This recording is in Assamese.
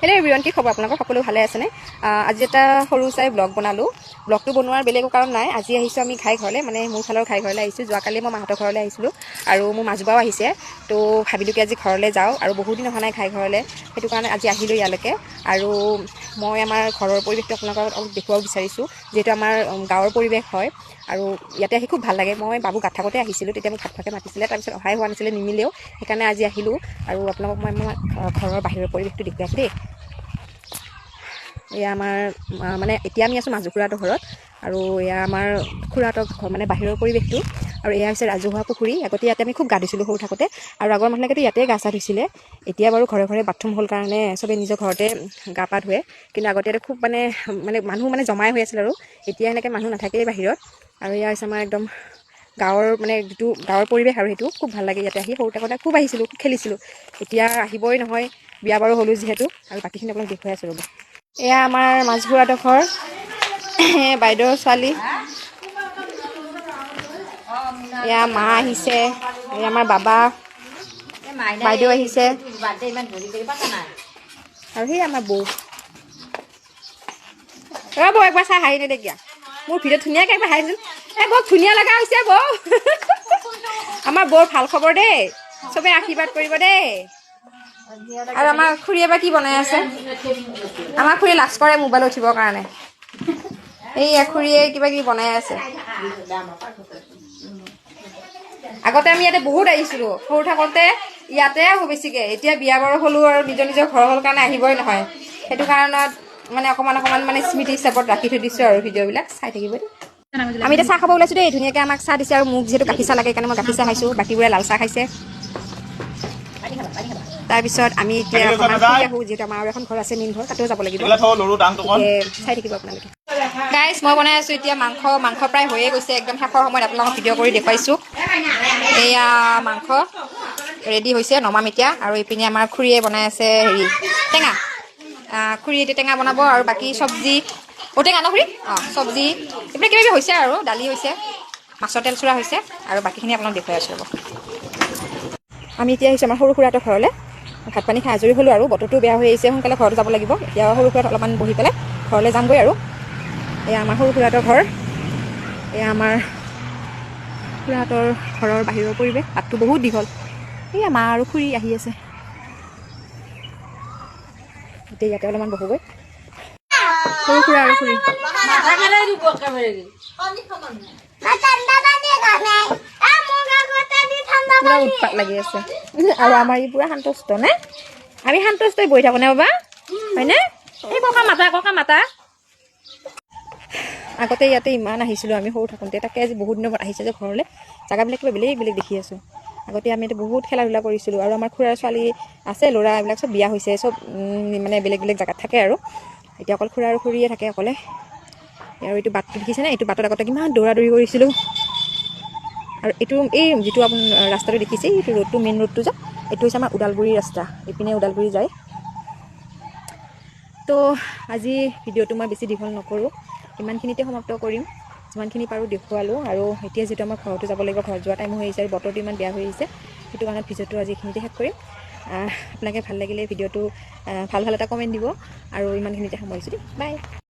হেল্ল' এভৰিৱান, কি খবৰ আপোনালোকৰ? সকলো ভালে আছেনে? আজি এটা সৰু চাই ব্লগ বনালোঁ। ব্লগটো বনোৱাৰ বেলেগ কাৰণ নাই। আজি আহিছোঁ আমি ঘাই ঘৰলৈ, মানে মোৰ ফালৰ ঘাই ঘৰলৈ আহিছোঁ। যোৱাকালি মই মাহঁতৰ ঘৰলৈ আহিছিলোঁ আৰু মোৰ মাজুবাও আহিছে। তো ভাবিলোঁ কি আজি ঘৰলৈ যাওঁ, আৰু বহুত দিন অহা নাই ঘাই ঘৰলৈ, সেইটো কাৰণে আজি আহিলোঁ ইয়ালৈকে। আৰু মই আমাৰ ঘৰৰ পৰিৱেশটো আপোনালোকক অলপ দেখুৱাব বিচাৰিছোঁ, যিহেতু আমাৰ গাঁৱৰ পৰিৱেশ হয়। আৰু ইয়াতে আহি খুব ভাল লাগে। মই বাবু গাত থাকোঁতে আহিছিলোঁ, তেতিয়া মোক ভাত খোৱাকৈ মাতিছিলে, তাৰপিছত অহাই হোৱা নাছিলে, নিমিলেও। সেইকাৰণে আজি আহিলোঁ আৰু আপোনালোকক মই আমাৰ ঘৰৰ বাহিৰৰ পৰিৱেশটো দেখুৱাম দেই। এয়া আমাৰ মানে এতিয়া আমি আছোঁ মাজু খুৰাহঁতৰ ঘৰত, আৰু এয়া আমাৰ খুৰাহঁতৰ ঘৰ, মানে বাহিৰৰ পৰিৱেশটো। আৰু এয়া হৈছে ৰাজহুৱা পুখুৰী। আগতে ইয়াতে আমি খুব গা ধুইছিলোঁ সৰু থাকোঁতে, আৰু আগৰ মানুহবিলাকেতো ইয়াতে গা চা ধুইছিলে। এতিয়া বাৰু ঘৰে ঘৰে বাথৰুম হ'ল কাৰণে চবেই নিজৰ ঘৰতে গা পা ধুৱে, কিন্তু আগতে খুব মানে মানুহ জমাই হৈ আছিল। আৰু এতিয়া এনেকৈ মানুহ নাথাকেই বাহিৰত। আৰু এয়া হৈছে আমাৰ একদম গাঁৱৰ, মানে যিটো গাঁৱৰ পৰিৱেশ, আৰু সেইটো খুব ভাল লাগে। ইয়াতে আহি সৰু থাকোঁতে খুব আহিছিলোঁ, খুব খেলিছিলোঁ। এতিয়া আহিবই নহয়, বিয়া বাৰু হ'লোঁ যিহেতু। আৰু বাকীখিনি আপোনাক দেখুৱাই আছোঁ ৰ'ব। এয়া আমাৰ মাজু খুৰাহঁতৰ ঘৰ, বাইদেউৰ ছোৱালী। এয়া মা আহিছে, এয়া আমাৰ বাবা, বাইদেউ আহিছে, আৰু সেই আমাৰ বৌ। বৌ একবাৰ চাই হাঁহি নেদেকিয়া, মোৰ ভিডিঅ'ত ধুনীয়াকৈ একবাৰ হাঁহিচোন। বৰ ধুনীয়া লগা হৈছে বৌ। আমাৰ বৌৰ ভাল খবৰ দেই, চবেই আশীৰ্বাদ কৰিব দেই। আৰু আমাৰ খুৰীয়ে বা কি বনাই আছে? আমাৰ খুৰীয়ে লাজ কৰে মোবাইল উঠিবৰ কাৰণে। এইয়া খুৰীয়ে কিবা কিবি বনাই আছে। আগতে আমি ইয়াতে বহুত আহিছিলোঁ সৰু থাকোঁতে, ইয়াতে আহোঁ বেছিকৈ। এতিয়া বিয়া বাৰু হ'লোঁ আৰু নিজৰ নিজৰ ঘৰ হ'ল কাৰণে আহিবই নহয়। সেইটো কাৰণত মানে অকণমান মানে স্মৃতি হিচাপত ৰাখি থৈ দিছোঁ আৰু ভিডিঅ'বিলাক চাই থাকিব দেই। আমি এতিয়া চাহ খাব ওলাইছোঁ দেই। ধুনীয়াকৈ আমাক চাহ দিছে, আৰু মোক যিহেতু গাখীৰ চাহ লাগে সেইকাৰণে মই গাখীৰ চাহ খাইছোঁ, বাকীবোৰে লাল চাহ খাইছে। তাৰপিছত আমি এতিয়া অকণমান ফুৰি আহোঁ, যিহেতু আমাৰ আৰু এখন ঘৰ আছে, মেইন ঘৰ, তাতেও যাব লাগিব। চাই থাকিব আপোনালোকে। গাইজ, মই বনাই আছোঁ এতিয়া মাংস প্ৰায় হৈয়ে গৈছে, একদম শেষৰ সময়ত আপোনালোকক ভিডিঅ' কৰি দেখুৱাইছোঁ। এয়া মাংস ৰেডি হৈছে, নমাম এতিয়া। আৰু এইপিনে আমাৰ খুৰীয়ে বনাই আছে হেৰি টেঙা। খুৰীয়ে এতিয়া টেঙা বনাব, আৰু বাকী চব্জি ঔটেঙা ন খুৰী? চব্জি এইবিলাক কিবা কিবি হৈছে, আৰু দালি হৈছে, মাছৰ তেল চোৰা হৈছে, আৰু বাকীখিনি আপোনাক দেখুৱাই আছোঁ ৰ'ব। আমি এতিয়া আহিছোঁ আমাৰ সৰু খুৰাহঁতৰ ঘৰলৈ। ভাত পানী খাই আজৰি হ'লোঁ, আৰু বতৰটো বেয়া হৈ আহিছে, সোনকালে ঘৰত যাব লাগিব। এতিয়া সৰু খুৰাত অলপমান বহি পেলাই ঘৰলৈ যামগৈ। আৰু এয়া আমাৰ সৰু খুৰাহঁতৰ ঘৰ, এয়া আমাৰ খুৰাহঁতৰ ঘৰৰ বাহিৰৰ পৰিৱেশ। বাটটো বহুত দীঘল। এয়া মা আৰু খুৰী আহি আছে। এতিয়া ইয়াতে অলপমান বহোগৈ। সৰু খুৰা আৰু খুৰী পুৰা উৎপাত লাগি আছে, আৰু আমাৰ ই পুৰা শান্তষ্ট নে? আমি শান্তষ্টই বহি থাকোঁ নে বাবা, হয়নে? এই ককা মাতা। আগতে ইয়াতে ইমান আহিছিলোঁ আমি সৰু থাকোঁতে, তাকে আজি বহুত দিনৰ মূৰত আহিছে যে ঘৰলৈ। জেগাবিলাক কিবা বেলেগ বেলেগ দেখি আছোঁ। আগতে আমি ইয়াতে বহুত খেলা ধূলা কৰিছিলোঁ, আৰু আমাৰ খুৰাৰ ছোৱালী আছে, ল'ৰা এইবিলাক চব বিয়া হৈছে, চব মানে বেলেগ বেলেগ জেগাত থাকে। আৰু এতিয়া অকল খুৰা আৰু খুৰীয়ে থাকে অকলে। আৰু এইটো বাটটো দেখিছেনে? এইটো বাটত আগতে কিমান দৌৰা দৌৰি কৰিছিলোঁ। আৰু এইটো এই যিটো আপুনি ৰাস্তাটো দেখিছে, এইটো ৰোডটো মেইন ৰোডটো যে, এইটো হৈছে আমাৰ ওদালগুৰি ৰাস্তা। এইপিনে ওদালগুৰি যায়। তো আজি ভিডিঅ'টো মই বেছি দীঘল নকৰোঁ, ইমানখিনিতে সমাপ্ত কৰিম। যিমানখিনি পাৰোঁ দেখুৱালোঁ। আৰু এতিয়া যিহেতু আমাৰ ঘৰতো যাব লাগিব, ঘৰত যোৱা টাইম হৈ আহিছে, আৰু বতৰটো ইমান বেয়া হৈ আহিছে, সেইটো কাৰণে ভিডিঅ'টো আজি এইখিনিতে শেষ কৰিম। আপোনালোকে ভাল লাগিলে ভিডিঅ'টো ভাল এটা কমেণ্ট দিব, আৰু ইমানখিনিতে সামৰিছোঁ দেই, বাই।